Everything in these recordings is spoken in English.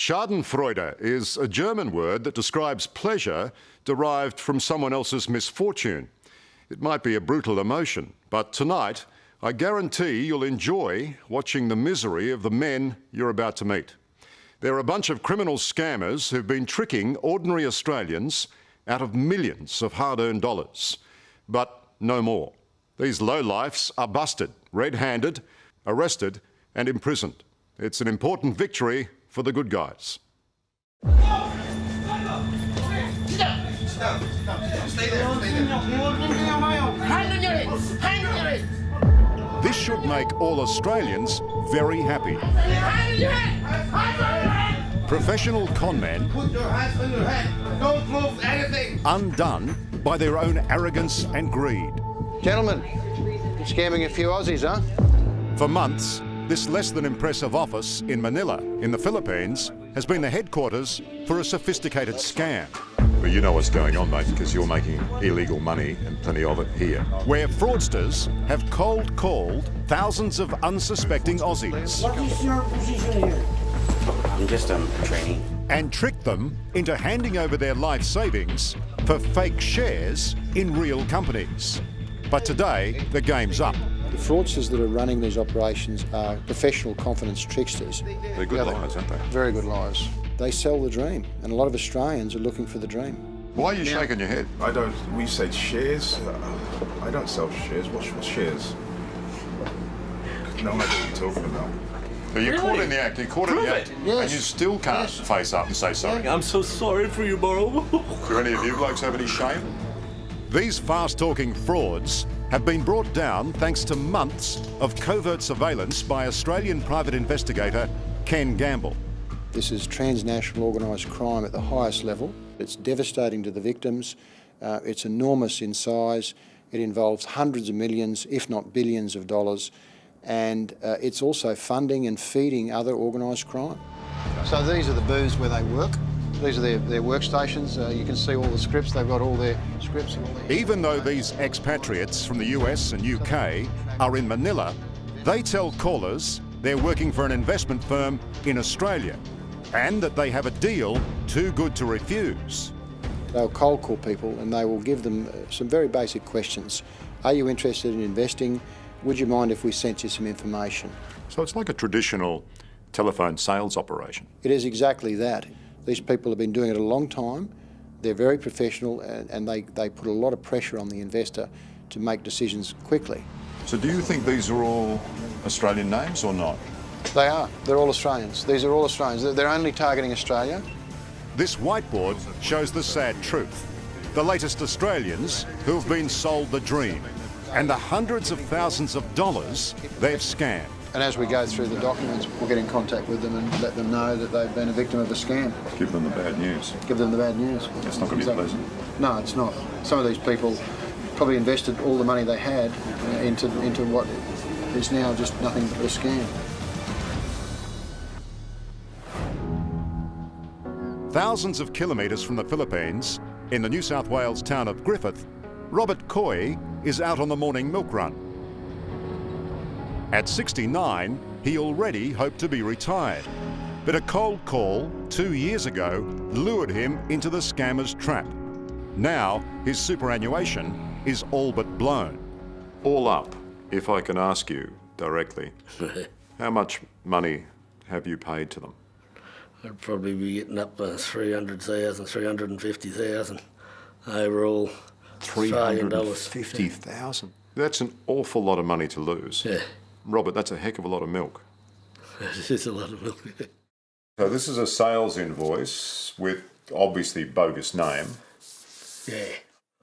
Schadenfreude is a German word that describes pleasure derived from someone else's misfortune. It might be a brutal emotion, but tonight I guarantee you'll enjoy watching the misery of the men you're about to meet. They're a bunch of criminal scammers who've been tricking ordinary Australians out of millions of hard-earned dollars. But no more. These lowlifes are busted, red-handed, arrested and imprisoned. It's an important victory for the good guys. This should make all Australians very happy. Professional conmen Put your hands on your head. Don't move anything. Undone by their own arrogance and greed. Gentlemen, you're scamming a few Aussies, huh? For months, this less than impressive office in Manila, in the Philippines, has been the headquarters for a sophisticated scam. Well, you know what's going on, mate, because you're making illegal money and plenty of it here. Where fraudsters have cold called thousands of unsuspecting Aussies. What is your position here? I'm just a trainee. And tricked them into handing over their life savings for fake shares in real companies. But today, the game's up. The fraudsters that are running these operations are professional confidence tricksters. They're good liars, aren't they? Very good liars. They sell the dream, and a lot of Australians are looking for the dream. Why are you shaking your head? I don't, we said shares. I don't sell shares. What's shares? No idea what you're talking about. But you're caught in the act, you're caught in the act, Yes. and you still can't face up and say sorry. I'm so sorry for you, Burrow. Do any of you blokes have any shame? These fast-talking frauds have been brought down thanks to months of covert surveillance by Australian private investigator Ken Gamble. This is transnational organised crime at the highest level. It's devastating to the victims. It's enormous in size. It involves hundreds of millions, if not billions of dollars. And it's also funding and feeding other organised crime. So these are the booths where they work. These are their workstations. You can see all the scripts. They've got all their scripts. Even though these expatriates from the US and UK are in Manila, they tell callers they're working for an investment firm in Australia and that they have a deal too good to refuse. They'll cold call people and they will give them some very basic questions. Are you interested in investing? Would you mind if we sent you some information? So it's like a traditional telephone sales operation. It is exactly that. These people have been doing it a long time. They're very professional and they put a lot of pressure on the investor to make decisions quickly. So do you think these are all Australian names or not? They are. They're all Australians. These are all Australians. They're only targeting Australia. This whiteboard shows the sad truth. The latest Australians who have been sold the dream and the hundreds of thousands of dollars they've scammed. And as we go through the documents, we'll get in contact with them and let them know that they've been a victim of a scam. Give them the bad news. Give them the bad news. It's not going to be pleasant. No, it's not. Some of these people probably invested all the money they had into what is now just nothing but a scam. Thousands of kilometres from the Philippines, in the New South Wales town of Griffith, Robert Coy is out on the morning milk run. At 69, he already hoped to be retired, but a cold call 2 years ago lured him into the scammer's trap. Now his superannuation is all but blown. All up, if I can ask you directly, how much money have you paid to them? I'd probably be getting up to 300,000, 350,000 overall. Australian dollars. 350,000? That's an awful lot of money to lose. Yeah. Robert, that's a heck of a lot of milk. It is a lot of milk. So this is a sales invoice with obviously bogus name. Yeah.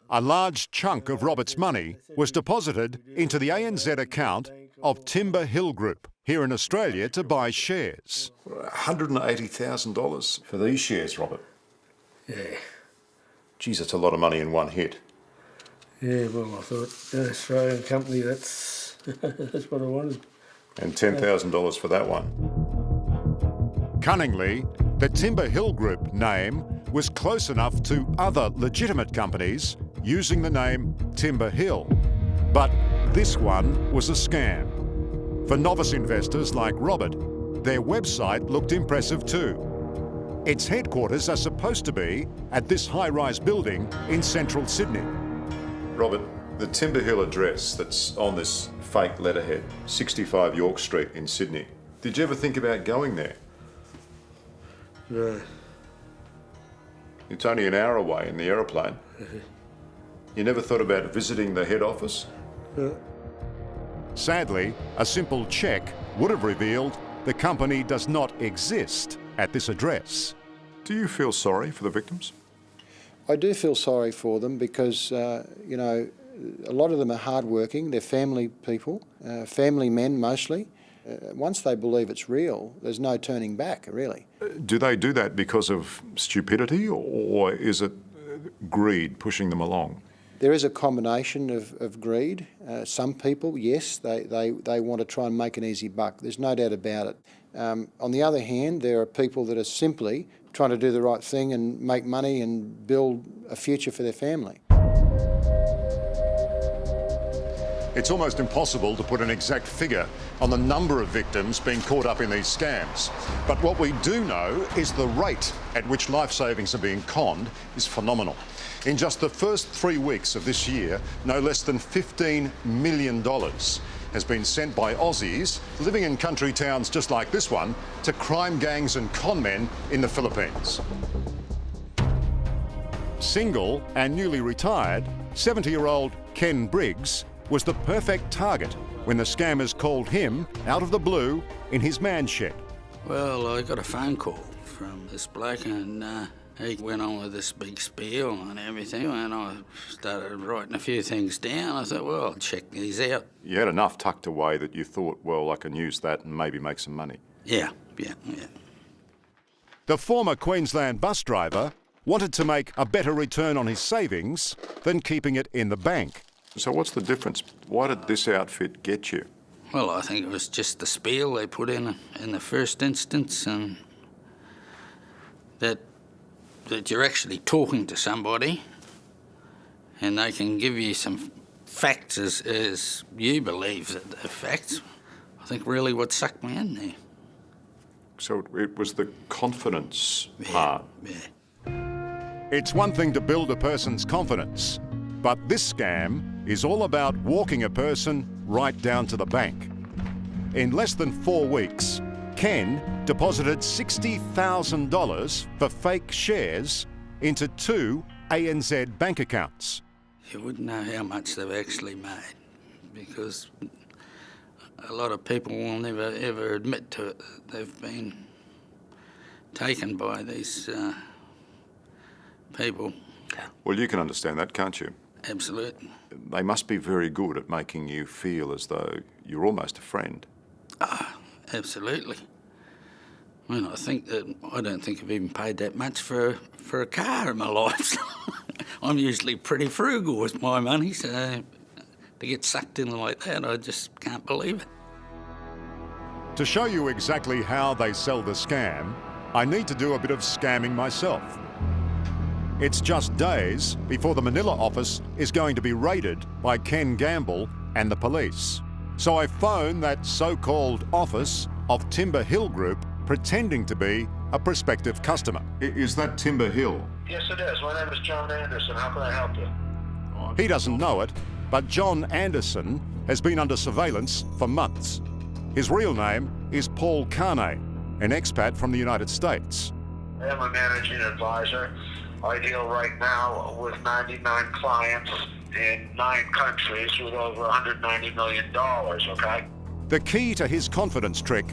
A large chunk of Robert's money was deposited into the ANZ account of Timber Hill Group here in Australia to buy shares. $180,000 for these shares, Robert. Yeah. Geez, that's a lot of money in one hit. Yeah, well, I thought an Australian company, that's what I wanted. And $10,000 for that one. Cunningly, the Timber Hill Group name was close enough to other legitimate companies using the name Timber Hill. But this one was a scam. For novice investors like Robert, their website looked impressive too. Its headquarters are supposed to be at this high-rise building in central Sydney. Robert, the Timber Hill address that's on this fake letterhead, 65 York Street in Sydney. Did you ever think about going there? No. It's only an hour away in the aeroplane. You never thought about visiting the head office? No. Sadly, a simple check would have revealed the company does not exist at this address. Do you feel sorry for the victims? I do feel sorry for them because, you know, a lot of them are hardworking. They're family people, family men mostly. Once they believe it's real, there's no turning back, really. Do they do that because of stupidity, or is it greed pushing them along? There is a combination of greed. Some people, yes, they want to try and make an easy buck. There's no doubt about it. On the other hand, there are people that are simply trying to do the right thing and make money and build a future for their family. It's almost impossible to put an exact figure on the number of victims being caught up in these scams. But what we do know is the rate at which life savings are being conned is phenomenal. In just the first 3 weeks of this year, no less than $15 million has been sent by Aussies living in country towns just like this one to crime gangs and con men in the Philippines. Single and newly retired, 70-year-old Ken Briggs was the perfect target when the scammers called him out of the blue in his man shed. Well, I got a phone call from this bloke and he went on with this big spiel and everything, and I started writing a few things down. I thought, well, I'll check these out. You had enough tucked away that you thought, well, I can use that and maybe make some money. Yeah. The former Queensland bus driver wanted to make a better return on his savings than keeping it in the bank. So what's the difference? Why did this outfit get you? Well, I think it was just the spiel they put in the first instance, and that you're actually talking to somebody and they can give you some facts as you believe that they're facts. I think really what sucked me in there. So it was the confidence part. Yeah. It's one thing to build a person's confidence, but this scam is all about walking a person right down to the bank. In less than 4 weeks, Ken deposited $60,000 for fake shares into 2 ANZ bank accounts. You wouldn't know how much they've actually made, because a lot of people will never ever admit to it that they've been taken by these people. Well, you can understand that, can't you? Absolutely. They must be very good at making you feel as though you're almost a friend. Absolutely. I mean, I don't think I've even paid that much for a car in my life. So I'm usually pretty frugal with my money, so to get sucked in like that, I just can't believe it. To show you exactly how they sell the scam, I need to do a bit of scamming myself. It's just days before the Manila office is going to be raided by Ken Gamble and the police. So I phone that so-called office of Timber Hill Group, pretending to be a prospective customer. Is that Timber Hill? Yes, it is. My name is John Anderson. How can I help you? He doesn't know it, but John Anderson has been under surveillance for months. His real name is Paul Carney, an expat from the United States. I am a managing advisor. I deal right now with 99 clients in 9 countries with over $190 million, okay? The key to his confidence trick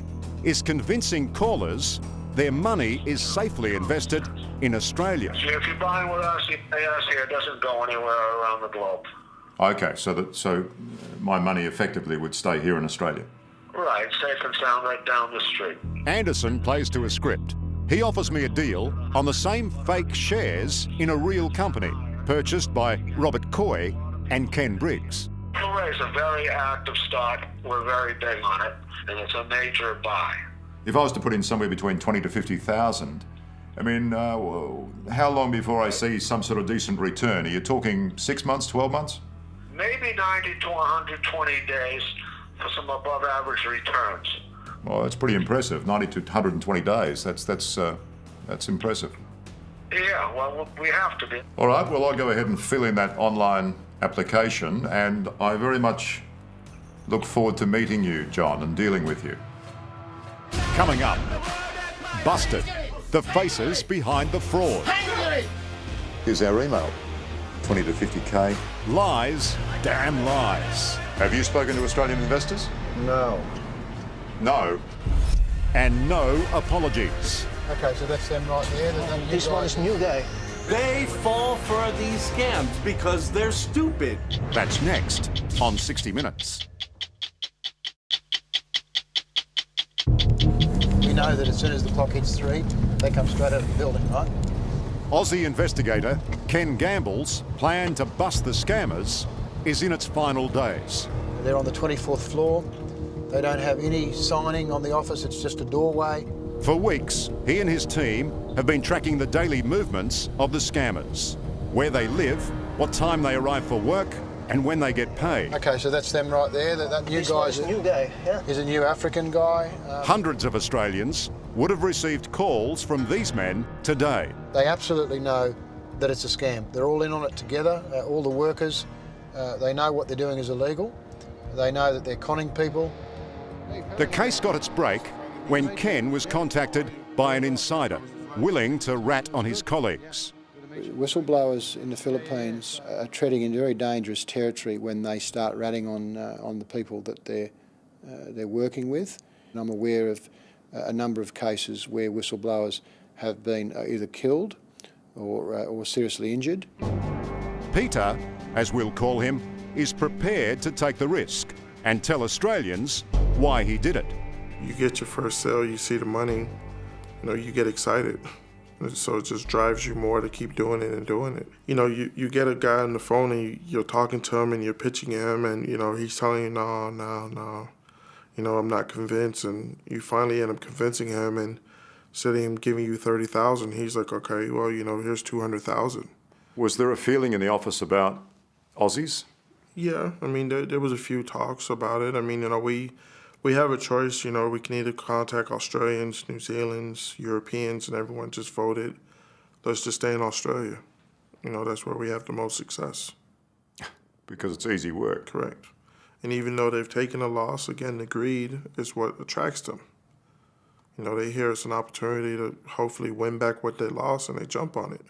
is convincing callers their money is safely invested in Australia. So if you're buying with us, you pay us here. It doesn't go anywhere around the globe. Okay, so my money effectively would stay here in Australia. Right, safe and sound right down the street. Anderson plays to a script. He offers me a deal on the same fake shares in a real company, purchased by Robert Coy and Ken Briggs. Blu-ray is a very active stock. We're very big on it, and it's a major buy. If I was to put in somewhere between 20 to 50,000, I mean, how long before I see some sort of decent return? Are you talking 6 months, 12 months? Maybe 90 to 120 days for some above-average returns. Well, that's pretty impressive. 90 to 120 days. That's That's impressive. Yeah, well, we have to be. All right, well, I'll go ahead and fill in that online application, and I very much look forward to meeting you, John, and dealing with you. Coming up, Busted, the faces behind the fraud. Here's our email, 20 to 50K. Lies, damn lies. Have you spoken to Australian investors? No. No. And no apologies. Okay, so that's them right there. This one's new guy. They fall for these scams because they're stupid. That's next on 60 Minutes. We know that as soon as the clock hits 3, they come straight out of the building, right? Aussie investigator Ken Gamble's plan to bust the scammers is in its final days. They're on the 24th floor. They don't have any signing on the office, it's just a doorway. For weeks, he and his team have been tracking the daily movements of the scammers, where they live, what time they arrive for work, and when they get paid. Okay, so that's them right there. That new This guy one's new guy, yeah. is a new African guy. Hundreds of Australians would have received calls from these men today. They absolutely know that it's a scam. They're all in on it together, all the workers. They know what they're doing is illegal. They know that they're conning people. The case got its break when Ken was contacted by an insider willing to rat on his colleagues. Whistleblowers in the Philippines are treading in very dangerous territory when they start ratting on the people that they're working with. And I'm aware of a number of cases where whistleblowers have been either killed or seriously injured. Peter, as we'll call him, is prepared to take the risk and tell Australians why he did it. You get your first sale, you see the money, you get excited. So it just drives you more to keep doing it and doing it. You get a guy on the phone and you're talking to him and you're pitching him and, he's telling you, no. I'm not convinced. And you finally end up convincing him and instead of him giving you $30,000, he's like, okay, well, here's $200,000. Was there a feeling in the office about Aussies? Yeah, there was a few talks about it. We have a choice, we can either contact Australians, New Zealanders, Europeans, and everyone just voted. Let's just stay in Australia. That's where we have the most success. Because it's easy work. Correct. And even though they've taken a loss, again, the greed is what attracts them. They hear it's an opportunity to hopefully win back what they lost and they jump on it.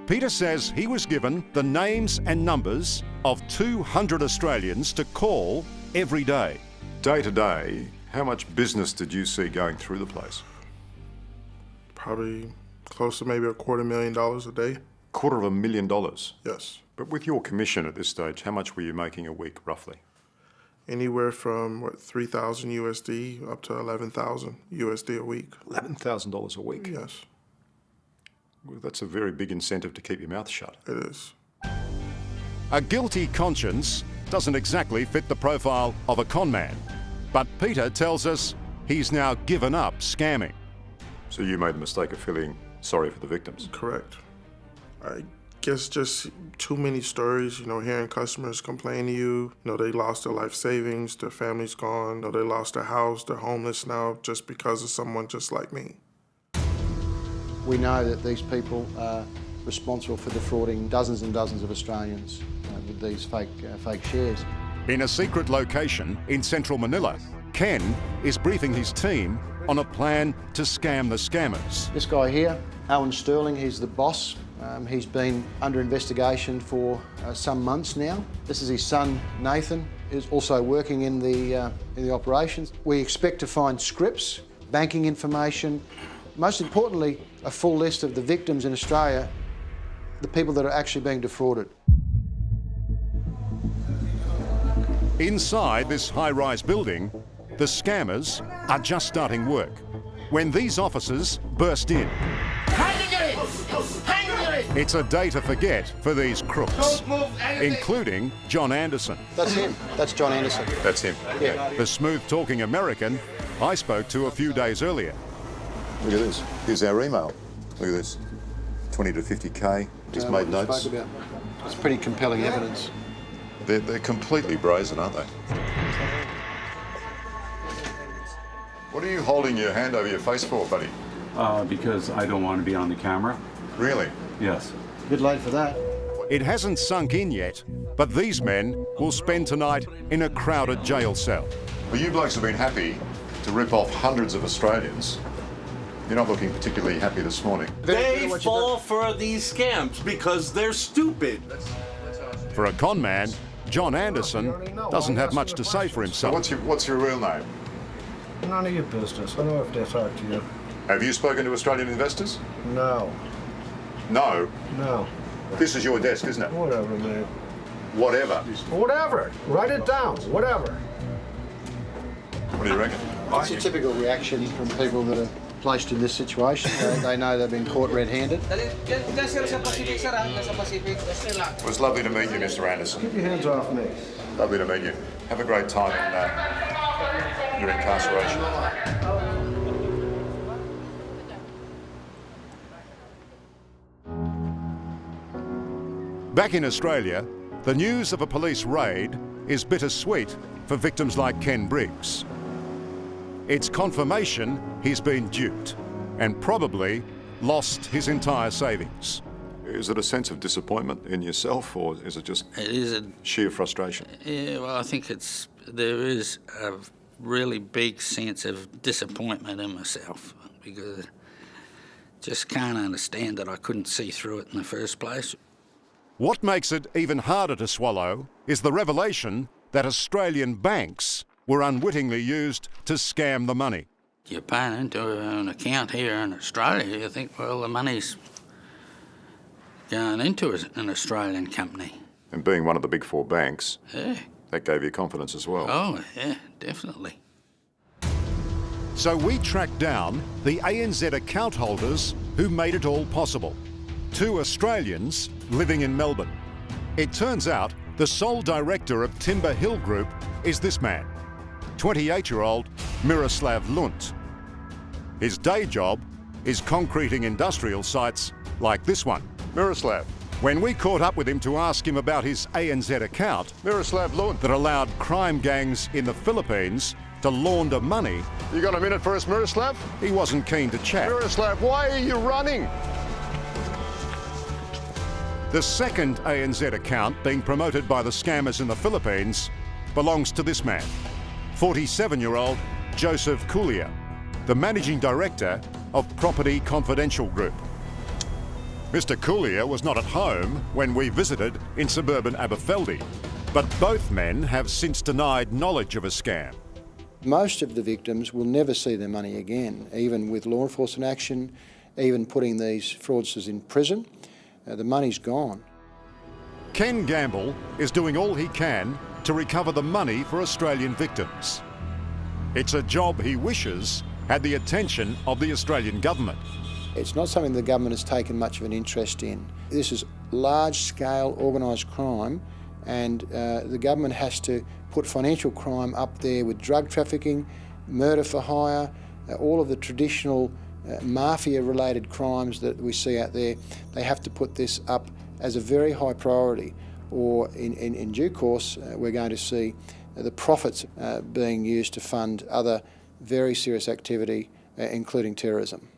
Peter says he was given the names and numbers of 200 Australians to call every day. Day to day, how much business did you see going through the place? Probably close to maybe $250,000 a day. $250,000? Yes. But with your commission at this stage, how much were you making a week, roughly? Anywhere from, 3,000 USD up to 11,000 USD a week. $11,000 a week? Yes. Well, that's a very big incentive to keep your mouth shut. It is. A guilty conscience doesn't exactly fit the profile of a con man, but Peter tells us he's now given up scamming. So you made the mistake of feeling sorry for the victims? Correct. I guess just too many stories, hearing customers complain to you, they lost their life savings, their family's gone, they lost their house, they're homeless now just because of someone just like me. We know that these people are responsible for defrauding dozens and dozens of Australians with these fake shares. In a secret location in central Manila, Ken is briefing his team on a plan to scam the scammers. This guy here, Alan Sterling, he's the boss. He's been under investigation for some months now. This is his son, Nathan, who's also working in the operations. We expect to find scripts, banking information, most importantly, a full list of the victims in Australia, the people that are actually being defrauded. Inside this high-rise building, the scammers are just starting work when these officers burst in. It's a day to forget for these crooks, including John Anderson. That's him. That's John Anderson. That's him. Yeah. The smooth-talking American I spoke to a few days earlier. Look at this. Here's our email. Look at this. 20 to 50K. Just made notes. It's pretty compelling evidence. They're completely brazen, aren't they? What are you holding your hand over your face for, buddy? because I don't want to be on the camera. Really? Yes. Bit late for that. It hasn't sunk in yet, but these men will spend tonight in a crowded jail cell. Well, you blokes have been happy to rip off hundreds of Australians. You're not looking particularly happy this morning. They fall for these scams because they're stupid. For a con man, John Anderson doesn't have much to say for So himself. what's your real name? None of your business. I don't have to talk to you. Have you spoken to Australian investors? No. No. No. This is your desk, isn't it? Whatever, man. Whatever. Whatever. Write it down. Whatever. What do you reckon? It's a typical reaction from people that are placed in this situation. They know they've been caught red-handed. Well, it's lovely to meet you, Mr. Anderson. Keep your hands off me. Lovely to meet you. Have a great time in your incarceration. Back in Australia, the news of a police raid is bittersweet for victims like Ken Briggs. It's confirmation he's been duped and probably lost his entire savings. Is it a sense of disappointment in yourself, or is it just It is sheer frustration? yeah, well, I think there is a really big sense of disappointment in myself because I just can't understand that I couldn't see through it in the first place. What makes it even harder to swallow is the revelation that Australian banks were unwittingly used to scam the money. You're paying into an account here in Australia, you think, well, the money's going into an Australian company. And being one of the big four banks, Yeah. that gave you confidence as well. Oh, yeah, definitely. So we tracked down the ANZ account holders who made it all possible. 2 Australians living in Melbourne. It turns out the sole director of Timber Hill Group is this man, 28-year-old Miroslav Lunt. His day job is concreting industrial sites like this one. Miroslav. When we caught up with him to ask him about his ANZ account Miroslav Lunt. that allowed crime gangs in the Philippines to launder money, You got a minute for us, Miroslav? he wasn't keen to chat. Miroslav, why are you running? The second ANZ account being promoted by the scammers in the Philippines belongs to this man, 47-year-old Joseph Coulier, the managing director of Property Confidential Group. Mr. Coulier was not at home when we visited in suburban Aberfeldy, but both men have since denied knowledge of a scam. Most of the victims will never see their money again, even with law enforcement action, even putting these fraudsters in prison. The money's gone. Ken Gamble is doing all he can to recover the money for Australian victims. It's a job he wishes had the attention of the Australian government. It's not something the government has taken much of an interest in. This is large-scale organised crime, and the government has to put financial crime up there with drug trafficking, murder for hire, all of the traditional mafia-related crimes that we see out there. They have to put this up as a very high priority, or in due course we're going to see the profits being used to fund other very serious activity, including terrorism.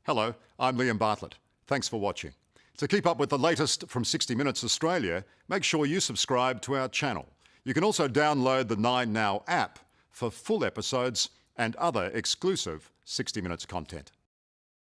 Hello, I'm Liam Bartlett. Thanks for watching. To keep up with the latest from 60 Minutes Australia, make sure you subscribe to our channel. You can also download the 9Now app for full episodes and other exclusive 60 Minutes content.